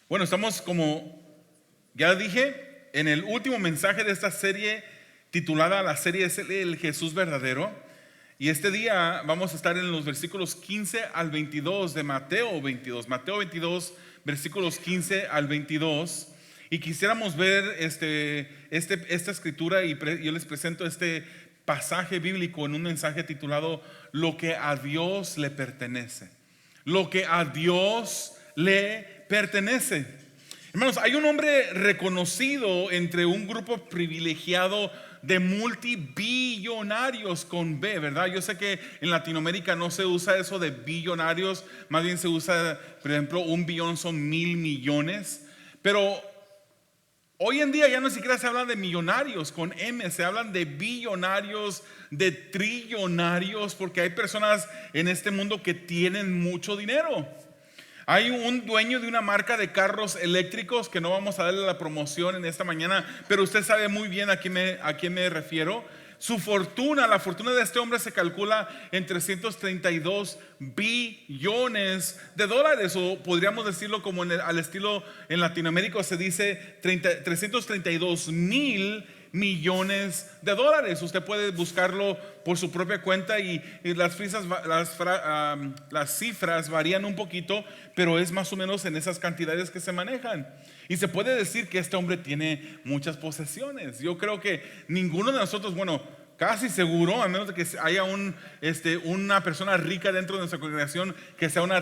Bueno, estamos, como ya dije, en el último mensaje de esta serie titulada, la serie es el Jesús verdadero. Y este día vamos a estar en los versículos 15 al 22 de Mateo 22. Mateo 22, versículos 15 al 22. Y quisiéramos ver esta escritura y yo les presento este pasaje bíblico en un mensaje titulado Lo que a Dios le pertenece. Lo que a Dios le pertenece. Hermanos, hay un hombre reconocido entre un grupo privilegiado de multibillonarios con B, ¿verdad? Yo sé que en Latinoamérica no se usa eso de billonarios, más bien se usa, por ejemplo, 1 billón son 1,000,000,000, pero hoy en día ya no siquiera se habla de millonarios con M, se hablan de billonarios, de trillonarios, porque hay personas en este mundo que tienen mucho dinero. Hay un dueño de una marca de carros eléctricos que no vamos a darle la promoción en esta mañana, pero usted sabe muy bien a quién me refiero. Su fortuna, la fortuna de este hombre se calcula en 332 billones de dólares, o podríamos decirlo como al estilo en Latinoamérica se dice 332 mil millones de dólares. Usted puede buscarlo por su propia cuenta y las cifras varían un poquito, pero es más o menos en esas cantidades que se manejan. Y se puede decir que este hombre tiene muchas posesiones. Yo creo que ninguno de nosotros, bueno, casi seguro, a menos de que haya una persona rica dentro de nuestra congregación, que sea una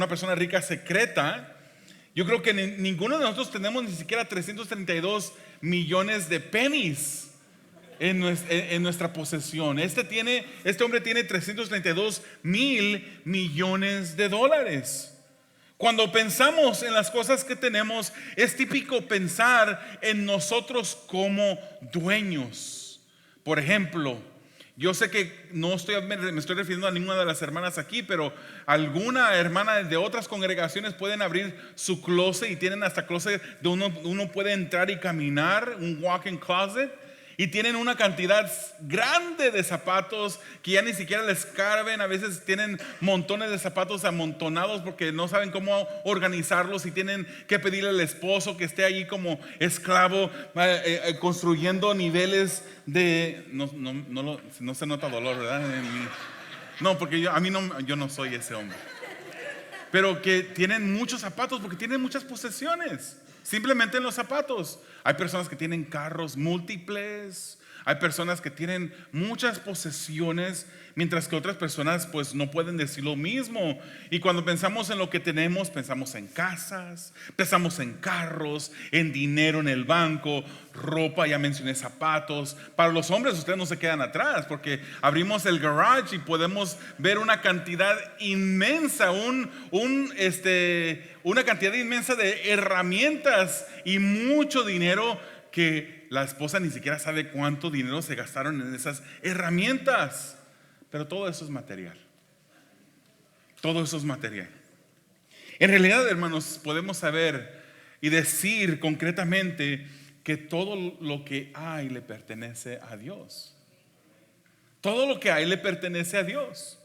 persona rica secreta. Yo creo que ninguno de nosotros tenemos ni siquiera 332 millones de pennies en nuestra posesión. Este hombre tiene 332 mil millones de dólares. Cuando pensamos en las cosas que tenemos, es típico pensar en nosotros como dueños. Por ejemplo, yo sé que me estoy refiriendo a ninguna de las hermanas aquí, pero alguna hermana de otras congregaciones pueden abrir su closet y tienen hasta closet donde uno puede entrar y caminar, un walk-in closet, y tienen una cantidad grande de zapatos que ya ni siquiera les caben. A veces tienen montones de zapatos amontonados porque no saben cómo organizarlos y tienen que pedirle al esposo que esté allí como esclavo, construyendo niveles de... No se nota dolor, ¿verdad? No, porque yo no soy ese hombre. Pero que tienen muchos zapatos porque tienen muchas posesiones. Simplemente en los zapatos. Hay personas que tienen carros múltiples. Hay personas que tienen muchas posesiones, mientras que otras personas pues no pueden decir lo mismo. Y cuando pensamos en lo que tenemos, pensamos en casas, pensamos en carros, en dinero en el banco, ropa, ya mencioné zapatos. Para los hombres ustedes no se quedan atrás, porque abrimos el garage y podemos ver una cantidad inmensa, una cantidad inmensa de herramientas y mucho dinero que la esposa ni siquiera sabe cuánto dinero se gastaron en esas herramientas. Pero todo eso es material. Todo eso es material. En realidad, hermanos, podemos saber y decir concretamente que todo lo que hay le pertenece a Dios. Todo lo que hay le pertenece a Dios.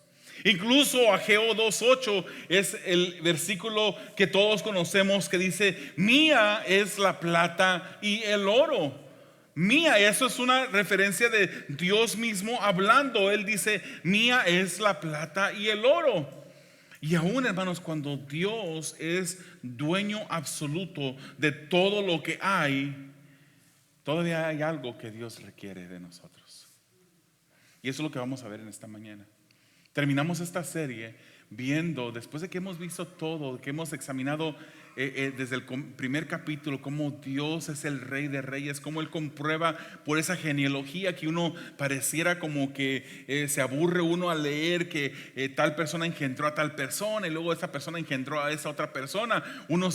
Incluso Ageo 2:8 es el versículo que todos conocemos, que dice: mía es la plata y el oro. Mía, eso es una referencia de Dios mismo hablando. Él dice: mía es la plata y el oro. Y aún, hermanos, cuando Dios es dueño absoluto de todo lo que hay, todavía hay algo que Dios requiere de nosotros. Y eso es lo que vamos a ver en esta mañana. Terminamos esta serie viendo, después de que hemos visto todo, que hemos examinado desde el primer capítulo, cómo Dios es el Rey de Reyes, cómo Él comprueba por esa genealogía que uno pareciera como que se aburre uno al leer que tal persona engendró a tal persona y luego esa persona engendró a esa otra persona. Uno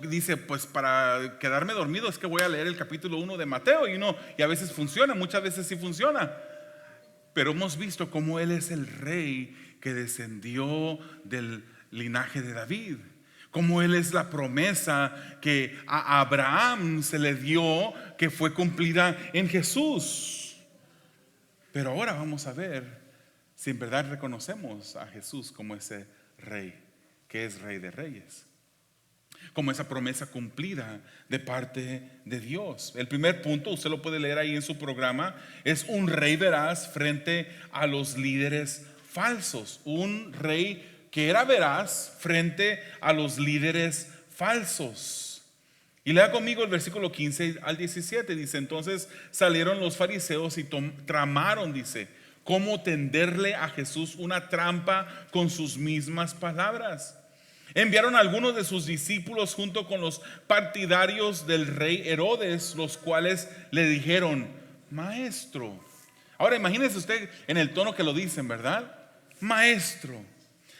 dice, pues para quedarme dormido es que voy a leer el capítulo 1 de Mateo, y a veces funciona, muchas veces sí funciona. Pero hemos visto cómo Él es el rey que descendió del linaje de David, cómo Él es la promesa que a Abraham se le dio, que fue cumplida en Jesús. Pero ahora vamos a ver si en verdad reconocemos a Jesús como ese rey, que es Rey de Reyes. como esa promesa cumplida de parte de Dios. El primer punto, usted lo puede leer ahí en su programa, es un rey veraz frente a los líderes falsos. Un rey que era veraz frente a los líderes falsos. Y lea conmigo el versículo 15 al 17. Dice: entonces salieron los fariseos y tramaron, dice, cómo tenderle a Jesús una trampa con sus mismas palabras. Enviaron a algunos de sus discípulos junto con los partidarios del rey Herodes, los cuales le dijeron: maestro. Ahora imagínese usted en el tono que lo dicen, ¿verdad? Maestro,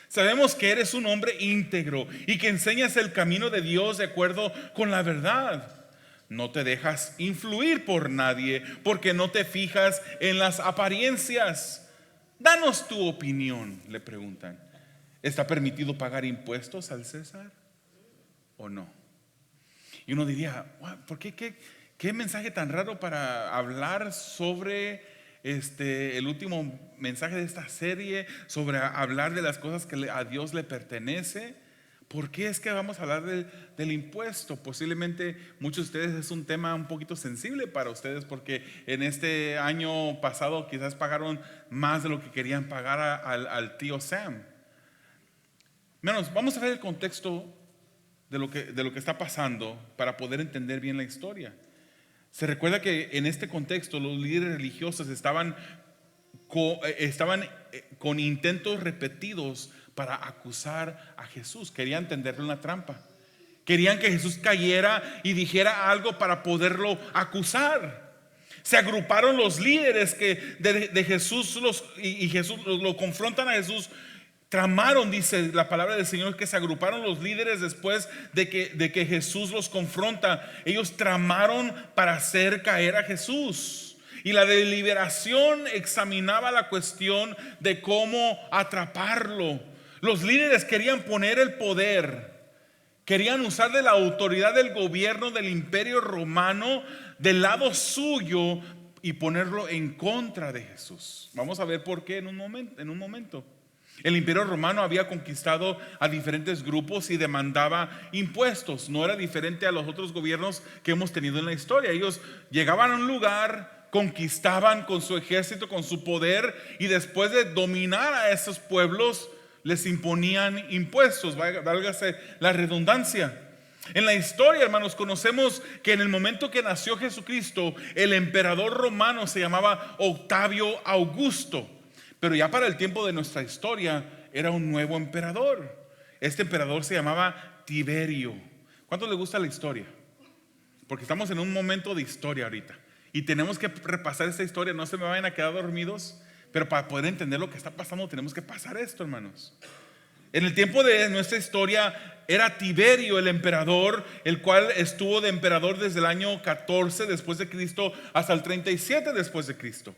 sabemos que eres un hombre íntegro y que enseñas el camino de Dios de acuerdo con la verdad. No te dejas influir por nadie, porque no te fijas en las apariencias. Danos tu opinión, le preguntan. ¿Está permitido pagar impuestos al César o no? Y uno diría: ¿por qué? ¿Qué mensaje tan raro para hablar sobre el último mensaje de esta serie, sobre hablar de las cosas que a Dios le pertenece? ¿Por qué es que vamos a hablar del impuesto? Posiblemente muchos de ustedes es un tema un poquito sensible para ustedes, porque en este año pasado quizás pagaron más de lo que querían pagar al tío Sam. Hermanos, vamos a ver el contexto de lo que está pasando para poder entender bien la historia. Se recuerda que en este contexto los líderes religiosos estaban con intentos repetidos para acusar a Jesús. Querían tenderle una trampa. Querían que Jesús cayera y dijera algo para poderlo acusar. Se agruparon los líderes de Jesús y Jesús lo confrontan a Jesús. Tramaron, dice la palabra del Señor, que se agruparon los líderes después de que Jesús los confronta. Ellos tramaron para hacer caer a Jesús. Y la deliberación examinaba la cuestión de cómo atraparlo. Los líderes querían poner el poder, querían usar de la autoridad del gobierno del Imperio Romano del lado suyo y ponerlo en contra de Jesús. Vamos a ver por qué en un momento. El Imperio Romano había conquistado a diferentes grupos y demandaba impuestos. No era diferente a los otros gobiernos que hemos tenido en la historia. Ellos llegaban a un lugar, conquistaban con su ejército, con su poder, y después de dominar a esos pueblos les imponían impuestos. Válgase la redundancia. En la historia, hermanos, conocemos que en el momento que nació Jesucristo, el emperador romano se llamaba Octavio Augusto. Pero ya para el tiempo de nuestra historia era un nuevo emperador. Este emperador se llamaba Tiberio. ¿Cuánto le gusta la historia? Porque estamos en un momento de historia ahorita y tenemos que repasar esta historia. No se me vayan a quedar dormidos, pero para poder entender lo que está pasando tenemos que pasar esto, hermanos. En el tiempo de nuestra historia era Tiberio el emperador, el cual estuvo de emperador desde el año 14 después de Cristo hasta el 37 después de Cristo.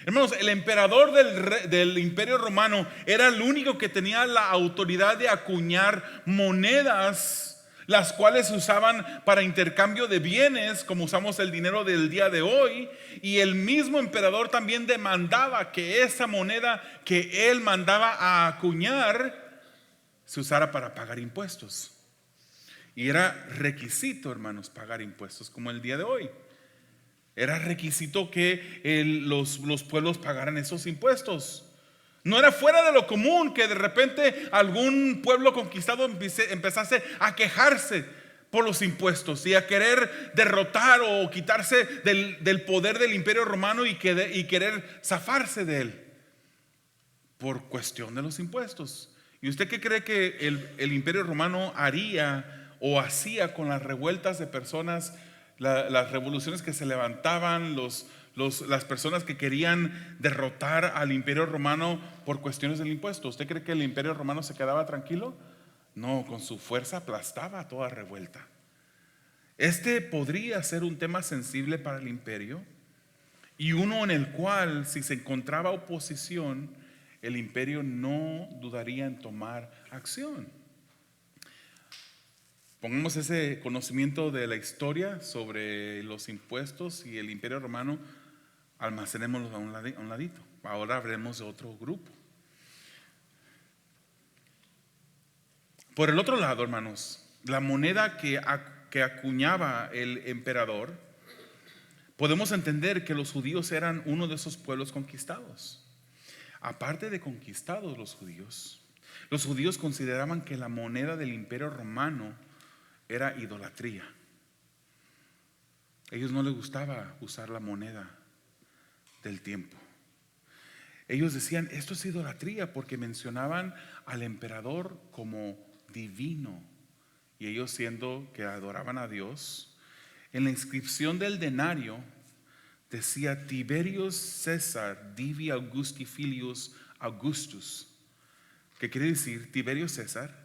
Hermanos, el emperador del Imperio Romano era el único que tenía la autoridad de acuñar monedas, las cuales se usaban para intercambio de bienes, como usamos el dinero del día de hoy. Y el mismo emperador también demandaba que esa moneda que él mandaba a acuñar se usara para pagar impuestos. Y era requisito, hermanos, pagar impuestos, como el día de hoy. Era requisito que los pueblos pagaran esos impuestos. No era fuera de lo común que de repente algún pueblo conquistado empezase a quejarse por los impuestos y a querer derrotar o quitarse del poder del Imperio Romano y querer zafarse de él por cuestión de los impuestos. ¿Y usted qué cree que el Imperio Romano haría o hacía con las revueltas de personas? Las revoluciones que se levantaban, las personas que querían derrotar al Imperio Romano por cuestiones del impuesto. ¿Usted cree que el Imperio Romano se quedaba tranquilo? No, con su fuerza aplastaba a toda revuelta. Este podría ser un tema sensible para el imperio y uno en el cual, si se encontraba oposición, el imperio no dudaría en tomar acción. Pongamos ese conocimiento de la historia sobre los impuestos y el Imperio Romano, almacenémoslo a un ladito. Ahora hablemos de otro grupo. Por el otro lado, hermanos, la moneda que acuñaba el emperador, podemos entender que los judíos eran uno de esos pueblos conquistados. Aparte de conquistados los judíos consideraban que la moneda del imperio romano era idolatría. A ellos no les gustaba usar la moneda del tiempo. Ellos decían, esto es idolatría, porque mencionaban al emperador como divino, y ellos, siendo que adoraban a Dios, en la inscripción del denario decía Tiberius César Divi Augusti Filius Augustus, que quiere decir Tiberio César,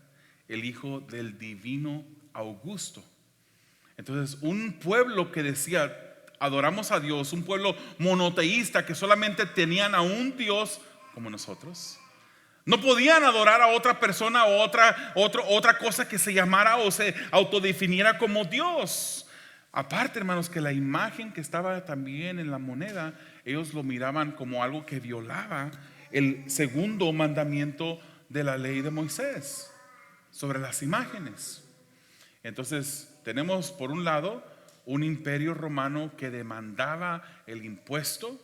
el hijo del divino Augusto. Entonces, un pueblo que decía adoramos a Dios, un pueblo monoteísta que solamente tenían a un Dios como nosotros, no podían adorar a otra persona o otra cosa que se llamara o se autodefiniera como Dios. Aparte, hermanos, que la imagen que estaba también en la moneda, ellos lo miraban como algo que violaba el segundo mandamiento de la ley de Moisés sobre las imágenes. Entonces tenemos por un lado un imperio romano que demandaba el impuesto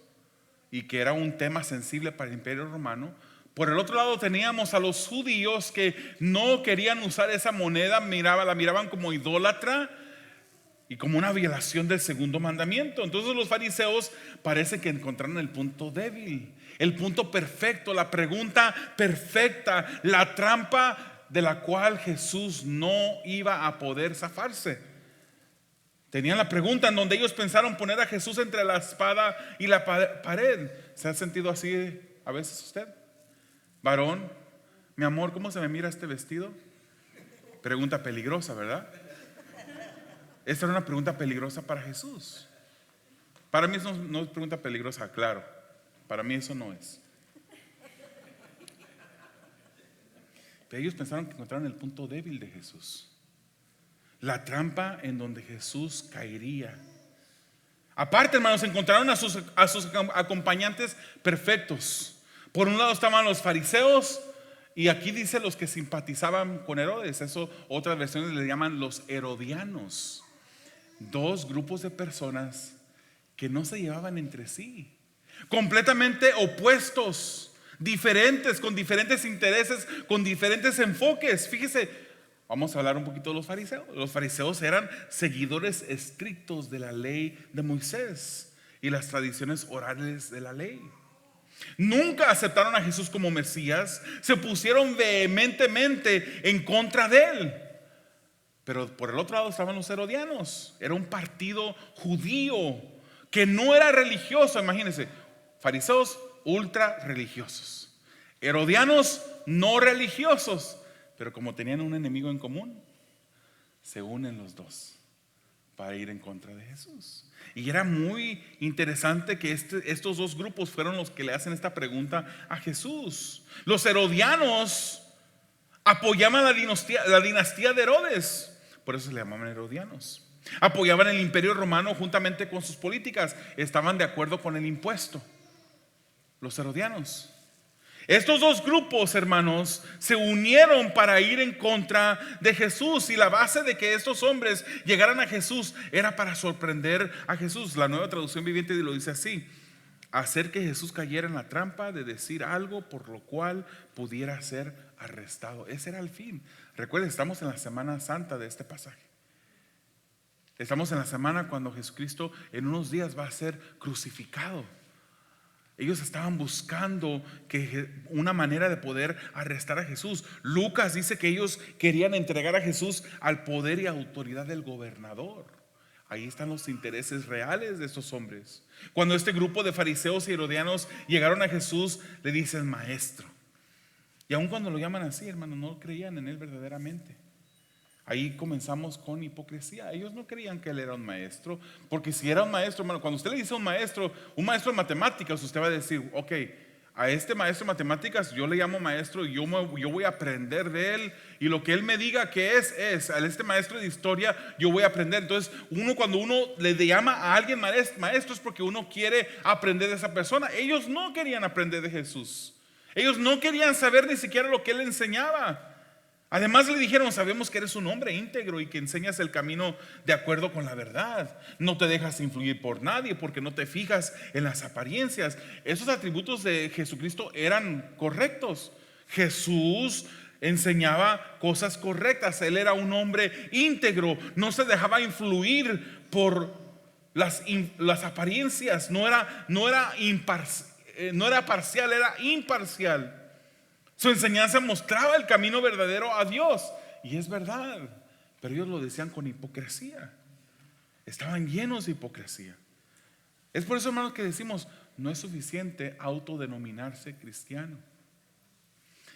y que era un tema sensible para el imperio romano. Por el otro lado teníamos a los judíos que no querían usar esa moneda, la miraban como idólatra y como una violación del segundo mandamiento. Entonces los fariseos parece que encontraron el punto débil, el punto perfecto, la pregunta perfecta, la trampa de la cual Jesús no iba a poder zafarse. Tenían la pregunta en donde ellos pensaron poner a Jesús entre la espada y la pared. ¿Se ha sentido así a veces usted? Varón, mi amor, ¿cómo se me mira este vestido? Pregunta peligrosa, ¿verdad? Esta era una pregunta peligrosa para Jesús. Para mí eso no es pregunta peligrosa, claro. Para mí eso no es. Pero ellos pensaron que encontraron el punto débil de Jesús, la trampa en donde Jesús caería. Aparte, hermanos, encontraron a sus acompañantes perfectos. Por un lado estaban los fariseos, y aquí dice los que simpatizaban con Herodes. Eso otras versiones le llaman los herodianos. Dos grupos de personas que no se llevaban entre sí, completamente opuestos, diferentes, con diferentes intereses, con diferentes enfoques. Fíjese, vamos a hablar un poquito de los fariseos. Los fariseos eran seguidores estrictos de la ley de Moisés y las tradiciones orales de la ley. Nunca aceptaron a Jesús como Mesías, se pusieron vehementemente en contra de él. Pero por el otro lado estaban los herodianos. Era un partido judío que no era religioso. Imagínense, fariseos ultra religiosos, herodianos no religiosos, pero como tenían un enemigo en común, se unen los dos para ir en contra de Jesús. Y era muy interesante que estos dos grupos fueron los que le hacen esta pregunta a Jesús. Los herodianos apoyaban la dinastía de Herodes, por eso se le llamaban herodianos. Apoyaban el imperio romano juntamente con sus políticas, estaban de acuerdo con el impuesto. Los herodianos. Estos dos grupos, hermanos, se unieron para ir en contra de Jesús, y la base de que estos hombres llegaran a Jesús era para sorprender a Jesús. La Nueva Traducción Viviente lo dice así: hacer que Jesús cayera en la trampa de decir algo por lo cual pudiera ser arrestado. Ese era el fin. Recuerden, estamos en la Semana Santa de este pasaje. Estamos en la semana cuando Jesucristo en unos días va a ser crucificado. Ellos estaban buscando una manera de poder arrestar a Jesús. Lucas dice que ellos querían entregar a Jesús al poder y autoridad del gobernador. Ahí están los intereses reales de estos hombres. Cuando este grupo de fariseos y herodianos llegaron a Jesús, le dicen maestro. Y aun cuando lo llaman así, hermano, no creían en él verdaderamente. Ahí comenzamos con hipocresía. Ellos no creían que él era un maestro, porque si era un maestro, hermano, cuando usted le dice a un maestro de matemáticas, usted va a decir, ok, a este maestro de matemáticas yo le llamo maestro y yo voy a aprender de él, y lo que él me diga que es. A este maestro de historia yo voy a aprender. Entonces cuando uno le llama a alguien maestro es porque uno quiere aprender de esa persona. Ellos no querían aprender de Jesús. Ellos no querían saber ni siquiera lo que él enseñaba. Además le dijeron: sabemos que eres un hombre íntegro y que enseñas el camino de acuerdo con la verdad. No te dejas influir por nadie porque no te fijas en las apariencias. Esos atributos de Jesucristo eran correctos. Jesús enseñaba cosas correctas. Él era un hombre íntegro. No se dejaba influir por las apariencias. No era parcial, era imparcial. Su enseñanza mostraba el camino verdadero a Dios. Y es verdad, pero ellos lo decían con hipocresía. Estaban llenos de hipocresía. Es por eso, hermanos, que decimos: no es suficiente autodenominarse cristiano.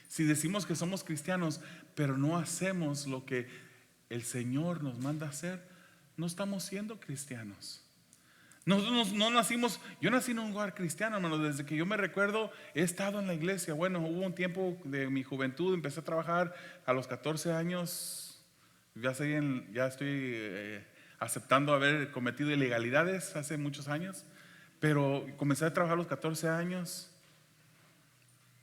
Si decimos que somos cristianos, pero no hacemos lo que el Señor nos manda hacer, no estamos siendo cristianos. No nacimos. Yo nací en un hogar cristiano, hermano. Desde que yo me recuerdo he estado en la iglesia. Bueno, hubo un tiempo de mi juventud, empecé a trabajar a los 14 años. Ya estoy aceptando haber cometido ilegalidades hace muchos años, pero comencé a trabajar a los 14 años.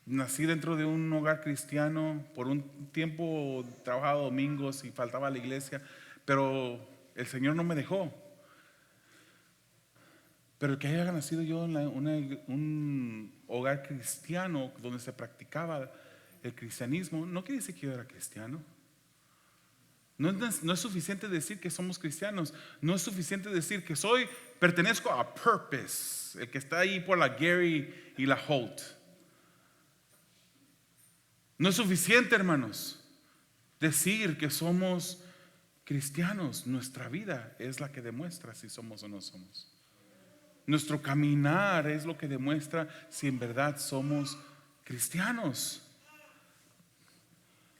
Nací dentro de un hogar cristiano. Por un tiempo trabajaba domingos y faltaba a la iglesia, pero el Señor no me dejó. Pero el que haya nacido yo en un hogar cristiano donde se practicaba el cristianismo, no quiere decir que yo era cristiano. No es suficiente decir que somos cristianos. No es suficiente decir que pertenezco a Purpose, el que está ahí por la Gary y la Holt. No es suficiente, hermanos, decir que somos cristianos. Nuestra vida es la que demuestra si somos o no somos. Nuestro caminar es lo que demuestra si en verdad somos cristianos.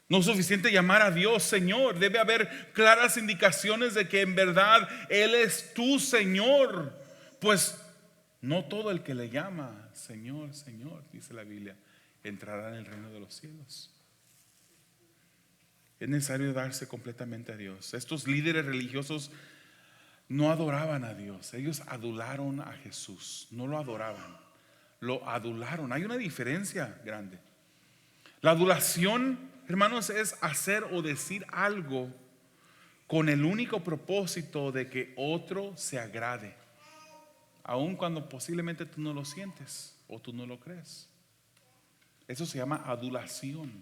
No es suficiente llamar a Dios Señor. Debe haber claras indicaciones de que en verdad Él es tu Señor. Pues no todo el que le llama Señor, Señor, dice la Biblia, entrará en el reino de los cielos. Es necesario darse completamente a Dios. Estos líderes religiosos no adoraban a Dios. Ellos adularon a Jesús. No lo adoraban, lo adularon. Hay una diferencia grande. La adulación, hermanos, es hacer o decir algo con el único propósito de que otro se agrade, aun cuando posiblemente tú no lo sientes o tú no lo crees. Eso se llama adulación.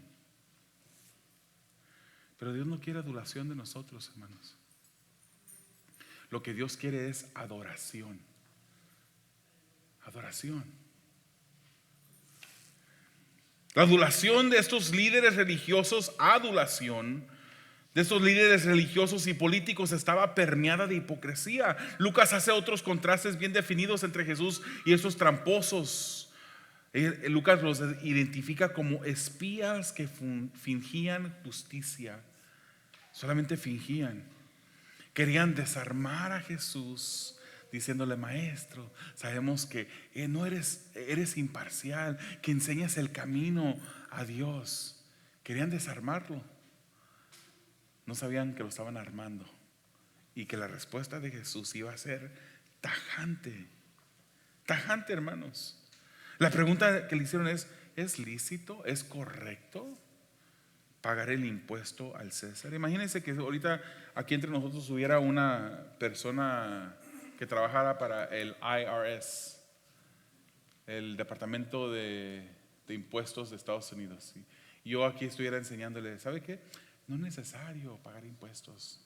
Pero Dios no quiere adulación de nosotros, hermanos. Lo que Dios quiere es adoración. Adoración. La adulación de estos líderes religiosos, de estos líderes religiosos y políticos estaba permeada de hipocresía. Lucas hace otros contrastes bien definidos entre Jesús y esos tramposos. Lucas los identifica como espías que fingían justicia. Solamente fingían. Querían desarmar a Jesús diciéndole: maestro, sabemos que eres imparcial, que enseñas el camino a Dios. Querían desarmarlo. No sabían que lo estaban armando y que la respuesta de Jesús iba a ser tajante. Tajante, hermanos. La pregunta que le hicieron ¿es lícito? ¿Es correcto pagar el impuesto al César? Imagínense que ahorita aquí entre nosotros hubiera una persona que trabajara para el IRS, el Departamento de Impuestos de Estados Unidos. Y yo aquí estuviera enseñándole: ¿sabe qué? No es necesario pagar impuestos.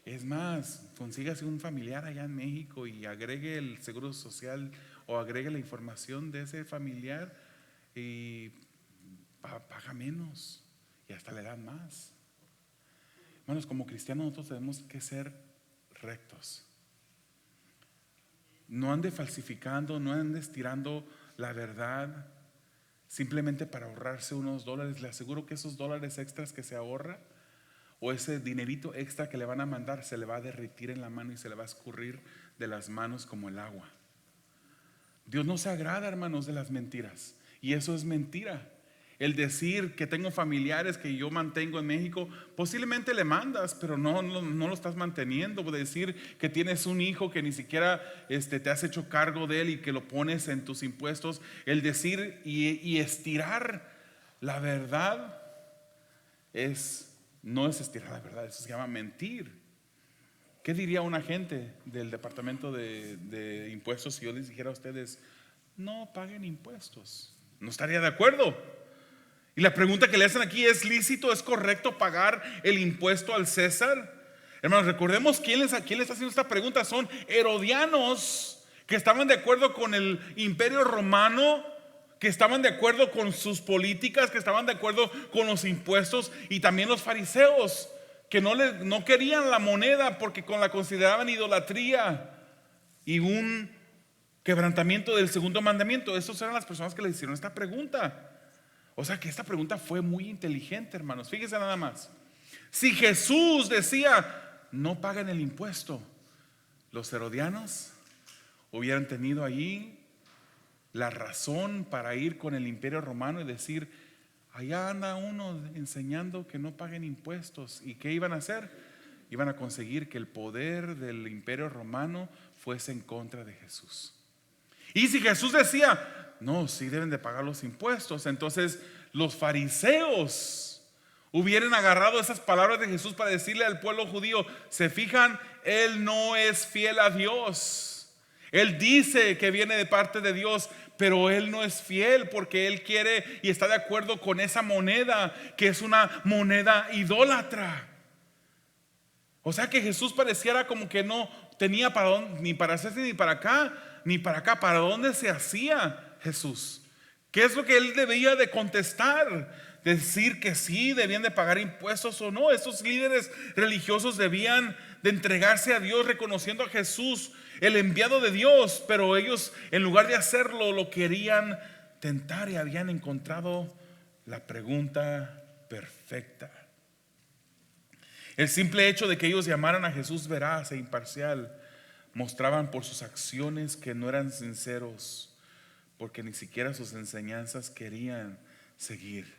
Es más, consígase un familiar allá en México y agregue el seguro social o agregue la información de ese familiar y paga menos. Y hasta le dan más. Hermanos, como cristianos nosotros tenemos que ser rectos. No ande falsificando, no ande estirando la verdad simplemente para ahorrarse unos dólares. Le aseguro que esos dólares extras que se ahorra o ese dinerito extra que le van a mandar se le va a derretir en la mano y se le va a escurrir de las manos como el agua. Dios no se agrada, hermanos, de las mentiras. Y eso es mentira. El decir que tengo familiares que yo mantengo en México, posiblemente le mandas, pero no lo estás manteniendo. Decir que tienes un hijo que ni siquiera te has hecho cargo de él y que lo pones en tus impuestos. El decir y estirar la verdad es no es estirar la verdad, eso se llama mentir. ¿Qué diría un agente del departamento de impuestos si yo les dijera a ustedes, no paguen impuestos? No estaría de acuerdo. Y la pregunta que le hacen aquí: ¿es lícito, es correcto pagar el impuesto al César? Hermanos, recordemos quién les está haciendo esta pregunta. Son herodianos que estaban de acuerdo con el imperio romano, que estaban de acuerdo con sus políticas, que estaban de acuerdo con los impuestos, y también los fariseos, que no querían la moneda porque la consideraban idolatría y un quebrantamiento del segundo mandamiento. Esas eran las personas que le hicieron esta pregunta. O sea que esta pregunta fue muy inteligente, hermanos. Fíjense nada más. Si Jesús decía, no paguen el impuesto, los herodianos hubieran tenido allí la razón para ir con el imperio romano y decir, allá anda uno enseñando que no paguen impuestos. ¿Y qué iban a hacer? Iban a conseguir que el poder del imperio romano fuese en contra de Jesús. Y si Jesús decía, no, sí deben de pagar los impuestos, entonces los fariseos hubieran agarrado esas palabras de Jesús para decirle al pueblo judío, se fijan, Él no es fiel a Dios. Él dice que viene de parte de Dios, pero Él no es fiel porque Él quiere y está de acuerdo con esa moneda, que es una moneda idólatra. O sea que Jesús pareciera como que no tenía para dónde, ni para hacerse ni para acá, ni para acá. ¿Para dónde se hacía Jesús? ¿Qué es lo que Él debía de contestar? Decir que sí, debían de pagar impuestos o no. Estos líderes religiosos debían de entregarse a Dios, reconociendo a Jesús, el enviado de Dios, pero ellos, en lugar de hacerlo, lo querían tentar y habían encontrado la pregunta perfecta. El simple hecho de que ellos llamaran a Jesús veraz e imparcial mostraban por sus acciones que no eran sinceros, porque ni siquiera sus enseñanzas querían seguir.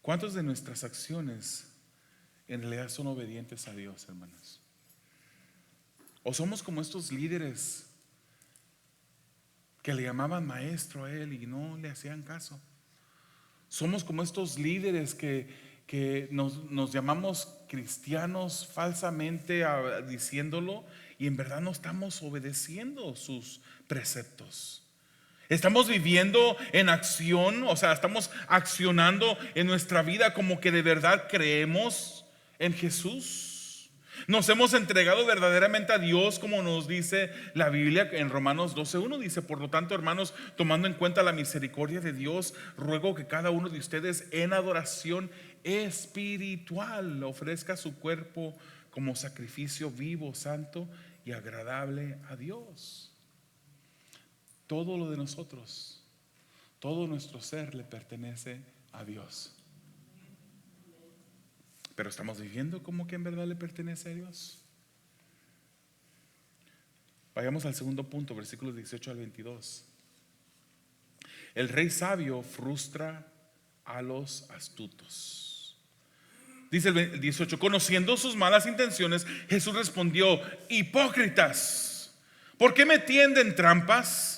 ¿Cuántas de nuestras acciones en realidad son obedientes a Dios, hermanos? ¿O somos como estos líderes que le llamaban maestro a Él y no le hacían caso? Somos como estos líderes que nos llamamos cristianos falsamente diciéndolo, y en verdad no estamos obedeciendo sus preceptos. Estamos viviendo en acción, o sea, estamos accionando en nuestra vida como que de verdad creemos en Jesús. Nos hemos entregado verdaderamente a Dios, como nos dice la Biblia en Romanos 12:1. Dice, por lo tanto, hermanos, tomando en cuenta la misericordia de Dios, ruego que cada uno de ustedes en adoración espiritual ofrezca su cuerpo como sacrificio vivo, santo y agradable a Dios. Todo lo de nosotros, todo nuestro ser le pertenece a Dios. Pero estamos viviendo como que en verdad le pertenece a Dios. Vayamos al segundo punto, versículos 18 al 22. El rey sabio frustra a los astutos. Dice el 18, conociendo sus malas intenciones, Jesús respondió, hipócritas, ¿por qué me tienden trampas?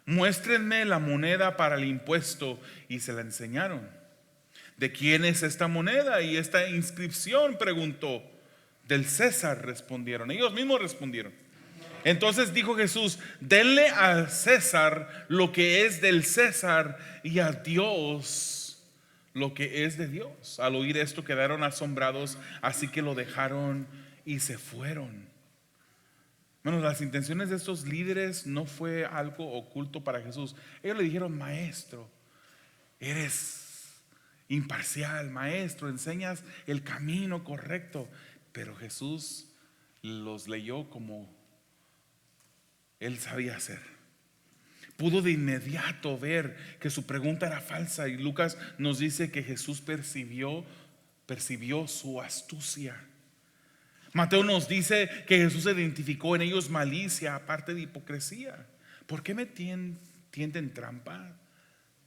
Muéstrenme la moneda para el impuesto. Y se la enseñaron. ¿De quién es esta moneda y esta inscripción?, preguntó. Del César, respondieron. Ellos mismos respondieron. Entonces dijo Jesús, denle al César lo que es del César y a Dios lo que es de Dios. Al oír esto quedaron asombrados, así que lo dejaron y se fueron. Bueno, las intenciones de estos líderes no fue algo oculto para Jesús. Ellos le dijeron, maestro, eres imparcial, maestro, enseñas el camino correcto. Pero Jesús los leyó como Él sabía hacer. Pudo de inmediato ver que su pregunta era falsa, y Lucas nos dice que Jesús percibió su astucia. Mateo nos dice que Jesús identificó en ellos malicia aparte de hipocresía. ¿Por qué me tienden trampa?,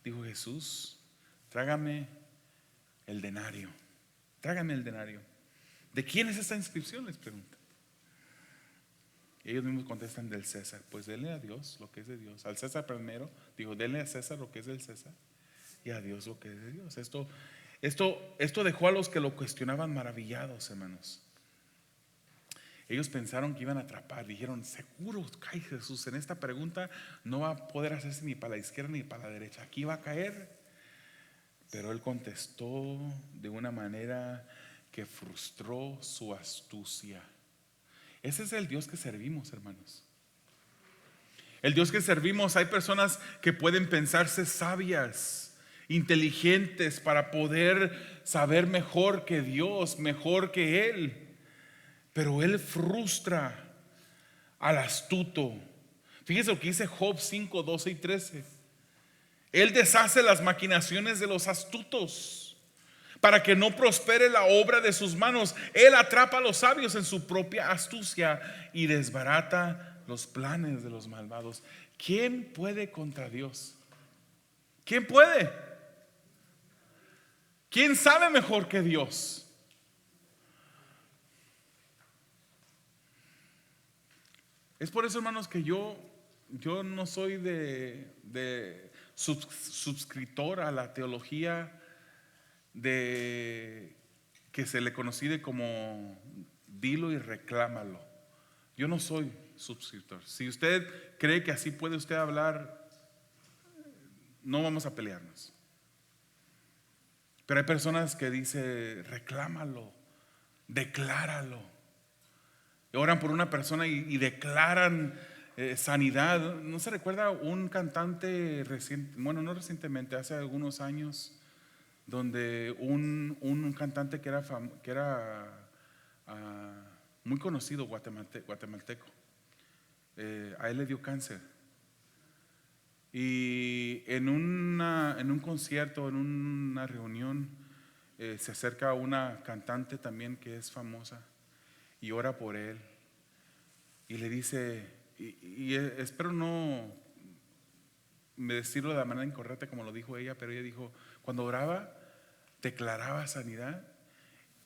dijo Jesús. Trágame el denario. Trágame el denario. ¿De quién es esta inscripción?, les pregunta. Y ellos mismos contestan, del César. Pues denle a Dios lo que es de Dios. Al César primero, dijo, denle a César lo que es del César y a Dios lo que es de Dios. Esto Esto dejó a los que lo cuestionaban maravillados, hermanos. Ellos pensaron que iban a atrapar. Dijeron: seguro cae Jesús en esta pregunta, no va a poder hacerse ni para la izquierda ni para la derecha, aquí va a caer. Pero él contestó de una manera que frustró su astucia. Ese es el Dios que servimos, hermanos. El Dios que servimos, hay personas que pueden pensarse sabias, inteligentes, para poder saber mejor que Dios, mejor que Él. Pero Él frustra al astuto. Fíjese lo que dice Job 5, 12 y 13. Él deshace las maquinaciones de los astutos para que no prospere la obra de sus manos. Él atrapa a los sabios en su propia astucia y desbarata los planes de los malvados. ¿Quién puede contra Dios? ¿Quién puede? ¿Quién sabe mejor que Dios? Es por eso, hermanos, que yo no soy de suscriptor a la teología de que se le conoce como dilo y reclámalo. Yo no soy suscriptor. Si usted cree que así puede usted hablar, no vamos a pelearnos. Pero hay personas que dicen: reclámalo, decláralo. Oran por una persona y declaran sanidad. ¿No se recuerda un cantante reciente? Bueno, no recientemente, hace algunos años, donde un cantante que era muy conocido, guatemalteco, a él le dio cáncer. Y en un concierto, en una reunión, se acerca una cantante también que es famosa y ora por él y le dice, y espero no decirlo de la manera incorrecta como lo dijo ella, pero ella dijo: cuando oraba, declaraba sanidad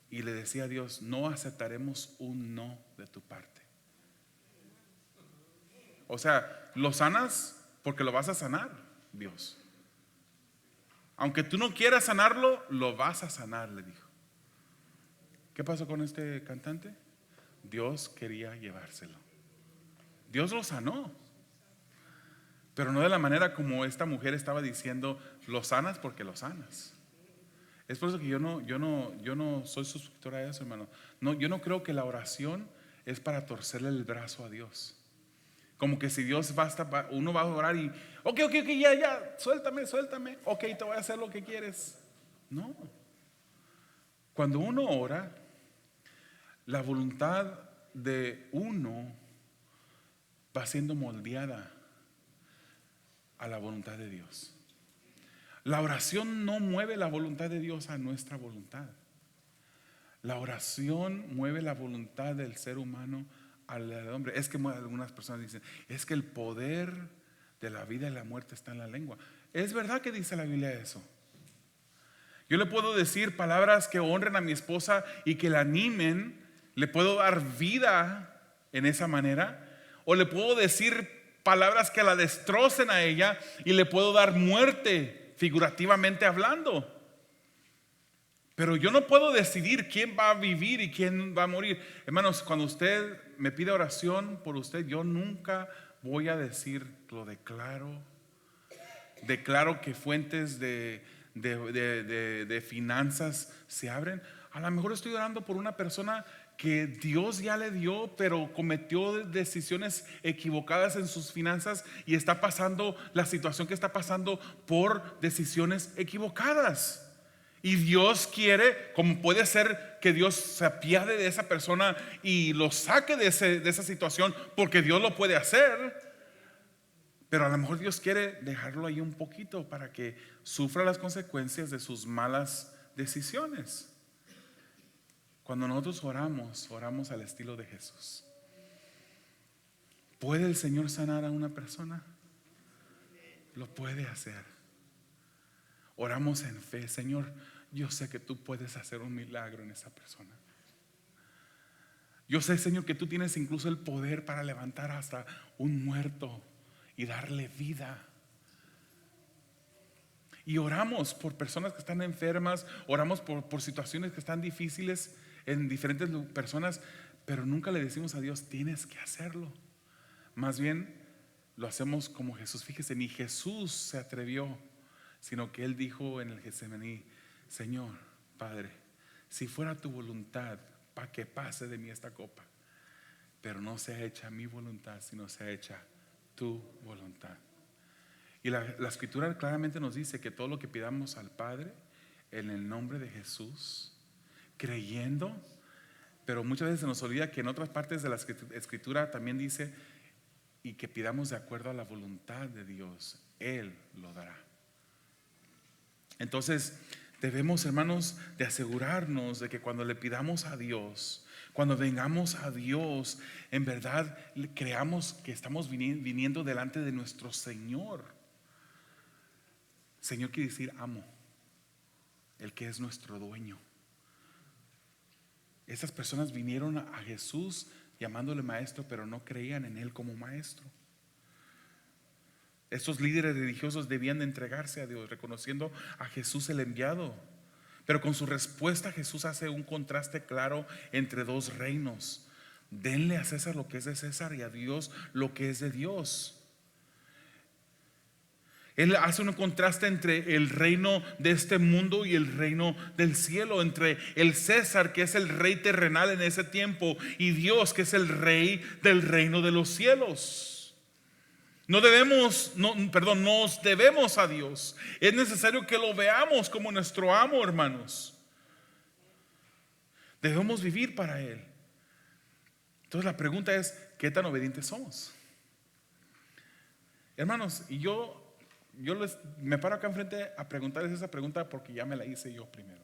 y le decía a Dios: no aceptaremos un no de tu parte. O sea, lo sanas porque lo vas a sanar, Dios. Aunque tú no quieras sanarlo, lo vas a sanar, le dijo. ¿Qué pasó con este cantante? Dios quería llevárselo. Dios lo sanó, pero no de la manera como esta mujer estaba diciendo: lo sanas porque lo sanas. Es por eso que yo no soy suscriptor a eso, hermano. No, yo no creo que la oración es para torcerle el brazo a Dios. Como que si Dios uno va a orar y ok, ya, suéltame, ok, te voy a hacer lo que quieres. No. Cuando uno ora, la voluntad de uno va siendo moldeada a la voluntad de Dios. La oración no mueve la voluntad de Dios a nuestra voluntad. La oración mueve la voluntad del ser humano al hombre. Es que algunas personas dicen: es que el poder de la vida y la muerte está en la lengua. ¿Es verdad que dice la Biblia eso? Yo le puedo decir palabras que honren a mi esposa y que la animen. Le puedo dar vida en esa manera, o le puedo decir palabras que la destrocen a ella y le puedo dar muerte, figurativamente hablando. Pero yo no puedo decidir quién va a vivir y quién va a morir. Hermanos, cuando usted me pide oración por usted, yo nunca voy a decir: lo declaro que fuentes de finanzas se abren. A lo mejor estoy orando por una persona que Dios ya le dio, pero cometió decisiones equivocadas en sus finanzas y está pasando la situación que está pasando por decisiones equivocadas. Y Dios quiere, como puede ser que Dios se apiade de esa persona y lo saque de esa situación, porque Dios lo puede hacer. Pero a lo mejor Dios quiere dejarlo ahí un poquito para que sufra las consecuencias de sus malas decisiones. Cuando nosotros oramos al estilo de Jesús. ¿Puede el Señor sanar a una persona? Lo puede hacer. Oramos en fe: Señor, yo sé que tú puedes hacer un milagro en esa persona. Yo sé, Señor, que tú tienes incluso el poder para levantar hasta un muerto y darle vida. Y oramos por personas que están enfermas, oramos por situaciones que están difíciles en diferentes personas, pero nunca le decimos a Dios, tienes que hacerlo. Más bien lo hacemos como Jesús. Fíjese, ni Jesús se atrevió, sino que Él dijo en el Getsemaní, Señor, Padre, si fuera tu voluntad, para que pase de mí esta copa, pero no sea hecha mi voluntad, sino sea hecha tu voluntad. Y la escritura claramente nos dice que todo lo que pidamos al Padre en el nombre de Jesús, creyendo, pero muchas veces se nos olvida que en otras partes de la escritura también dice, y que pidamos de acuerdo a la voluntad de Dios, Él lo dará. Entonces debemos, hermanos, de asegurarnos de que cuando le pidamos a Dios, cuando vengamos a Dios, en verdad creamos que estamos viniendo delante de nuestro Señor. Señor quiere decir amo, el que es nuestro dueño. Esas personas vinieron a Jesús llamándole maestro, pero no creían en Él como maestro. Estos líderes religiosos debían de entregarse a Dios, reconociendo a Jesús el enviado. Pero con su respuesta Jesús hace un contraste claro entre dos reinos. Denle a César lo que es de César y a Dios lo que es de Dios. Él hace un contraste entre el reino de este mundo y el reino del cielo, entre el César, que es el rey terrenal en ese tiempo, y Dios, que es el rey del reino de los cielos. Nos debemos a Dios. Es necesario que lo veamos como nuestro amo, hermanos. Debemos vivir para Él. Entonces la pregunta es, ¿qué tan obedientes somos? Hermanos, y yo me paro acá enfrente a preguntarles esa pregunta porque ya me la hice yo primero.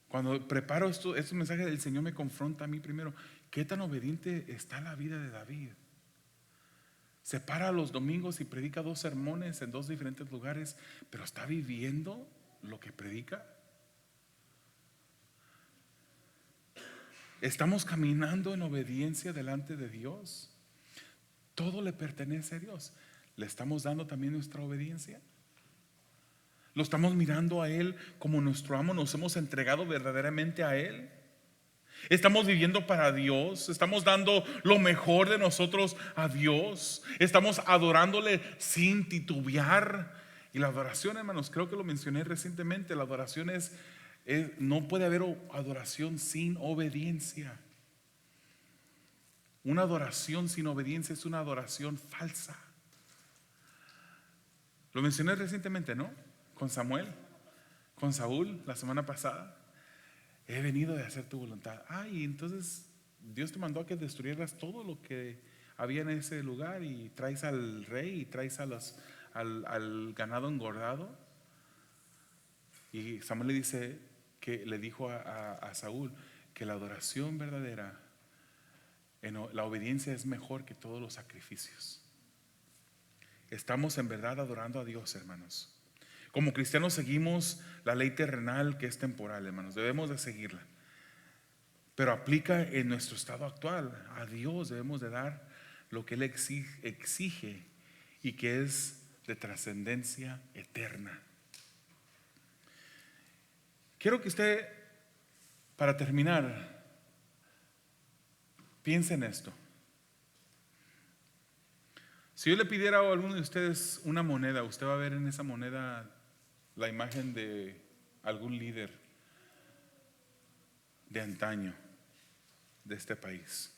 Cuando preparo estos mensajes, el Señor me confronta a mí primero. ¿Qué tan obediente está la vida de David? Se para los domingos y predica 2 sermones en 2 diferentes lugares, pero ¿está viviendo lo que predica? ¿Estamos caminando en obediencia delante de Dios? Todo le pertenece a Dios. ¿Le estamos dando también nuestra obediencia? ¿Lo estamos mirando a Él como nuestro amo? ¿Nos hemos entregado verdaderamente a Él? ¿Estamos viviendo para Dios? ¿Estamos dando lo mejor de nosotros a Dios? ¿Estamos adorándole sin titubear? Y la adoración, hermanos, creo que lo mencioné recientemente, la adoración no puede haber adoración sin obediencia. Una adoración sin obediencia es una adoración falsa. Lo mencioné recientemente, ¿no? Con Samuel, con Saúl la semana pasada. He venido de hacer tu voluntad. Y entonces Dios te mandó a que destruyeras todo lo que había en ese lugar y traes al rey y traes al ganado engordado. Y Samuel le dijo a Saúl que la adoración verdadera, la obediencia es mejor que todos los sacrificios. Estamos en verdad adorando a Dios, hermanos. Como cristianos seguimos la ley terrenal que es temporal, hermanos. Debemos de seguirla. Pero aplica en nuestro estado actual. A Dios debemos de dar lo que Él exige y que es de trascendencia eterna. Quiero que usted, para terminar, piense en esto. Si yo le pidiera a alguno de ustedes una moneda, usted va a ver en esa moneda la imagen de algún líder de antaño de este país.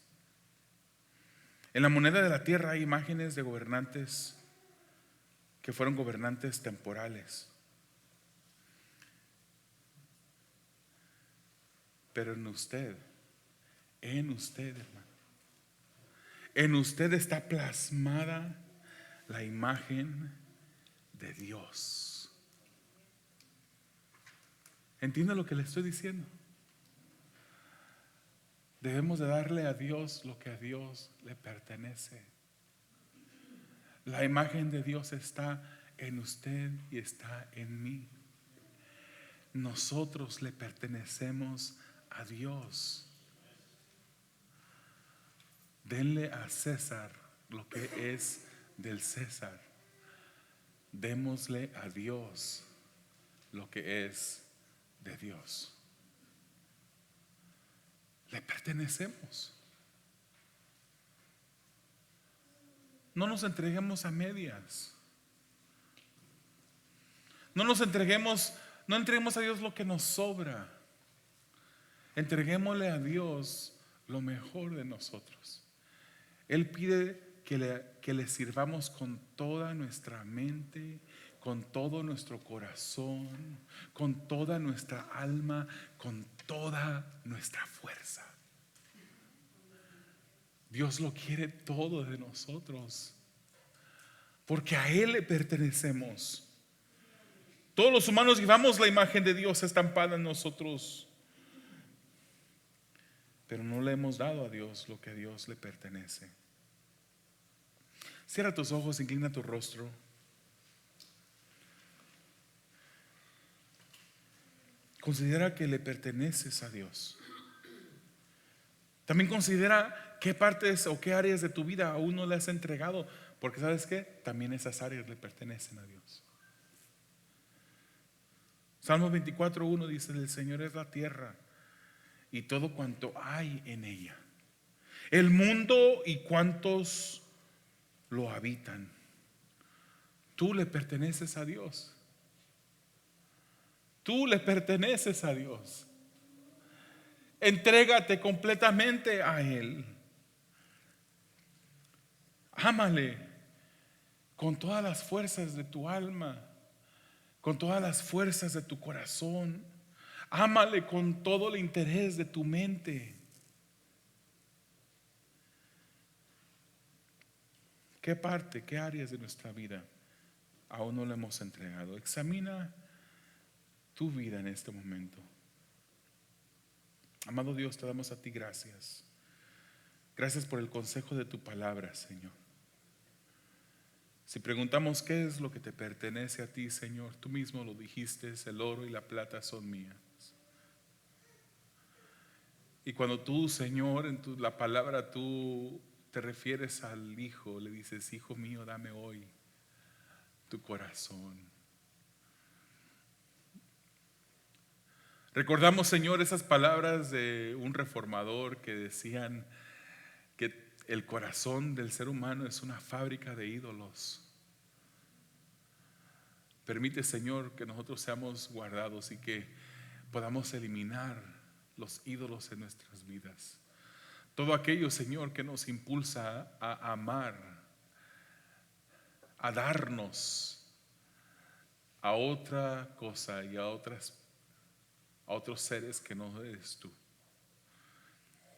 En la moneda de la tierra hay imágenes de gobernantes que fueron gobernantes temporales. Pero en usted, hermano, en usted está plasmada la imagen de Dios. ¿Entiende lo que le estoy diciendo? Debemos de darle a Dios lo que a Dios le pertenece. La imagen de Dios está en usted y está en mí. Nosotros le pertenecemos a Dios. Denle a César lo que es del César. démosle a Dios lo que es de Dios. Le pertenecemos. No nos entreguemos a medias. No entreguemos a Dios lo que nos sobra. Entreguémosle a Dios lo mejor de nosotros. Él pide que le sirvamos con toda nuestra mente, con todo nuestro corazón, con toda nuestra alma, con toda nuestra fuerza. Dios lo quiere todo de nosotros, porque a Él le pertenecemos. Todos los humanos llevamos la imagen de Dios estampada en nosotros, pero no le hemos dado a Dios lo que a Dios le pertenece. Cierra tus ojos, inclina tu rostro. Considera que le perteneces a Dios. También considera qué partes o qué áreas de tu vida aún no le has entregado, porque ¿sabes qué? También esas áreas le pertenecen a Dios. Salmo 24:1 dice: el Señor es la tierra y todo cuanto hay en ella, el mundo y cuantos lo habitan. Tú le perteneces a Dios. Tú le perteneces a Dios. Entrégate completamente a Él. Ámale con todas las fuerzas de tu alma, con todas las fuerzas de tu corazón. Ámale con todo el interés de tu mente. ¿Qué parte, qué áreas de nuestra vida aún no le hemos entregado? Examina tu vida en este momento. Amado Dios, te damos a ti gracias. Gracias por el consejo de tu palabra, Señor. Si preguntamos qué es lo que te pertenece a ti, Señor, tú mismo lo dijiste: el oro y la plata son mías. Y cuando tú, Señor, en la palabra tú te refieres al Hijo, le dices: Hijo mío, dame hoy tu corazón. Recordamos, Señor, esas palabras de un reformador que decían que el corazón del ser humano es una fábrica de ídolos. Permite, Señor, que nosotros seamos guardados y que podamos eliminar los ídolos en nuestras vidas. Todo aquello, Señor, que nos impulsa a amar, a darnos a otra cosa y a otros seres que no eres tú.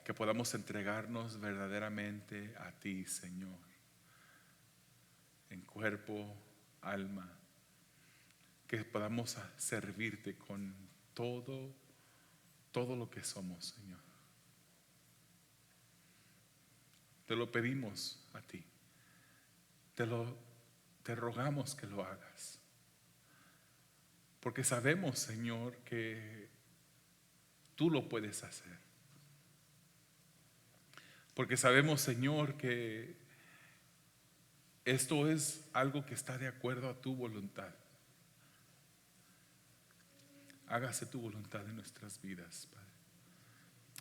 Que podamos entregarnos verdaderamente a ti, Señor, en cuerpo, alma. Que podamos servirte con todo lo que somos, Señor. Te lo pedimos a ti. Te rogamos que lo hagas. Porque sabemos, Señor, que tú lo puedes hacer. Porque sabemos, Señor, que esto es algo que está de acuerdo a tu voluntad. Hágase tu voluntad en nuestras vidas, Padre.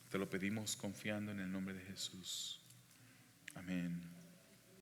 Te lo pedimos confiando en el nombre de Jesús. Amén.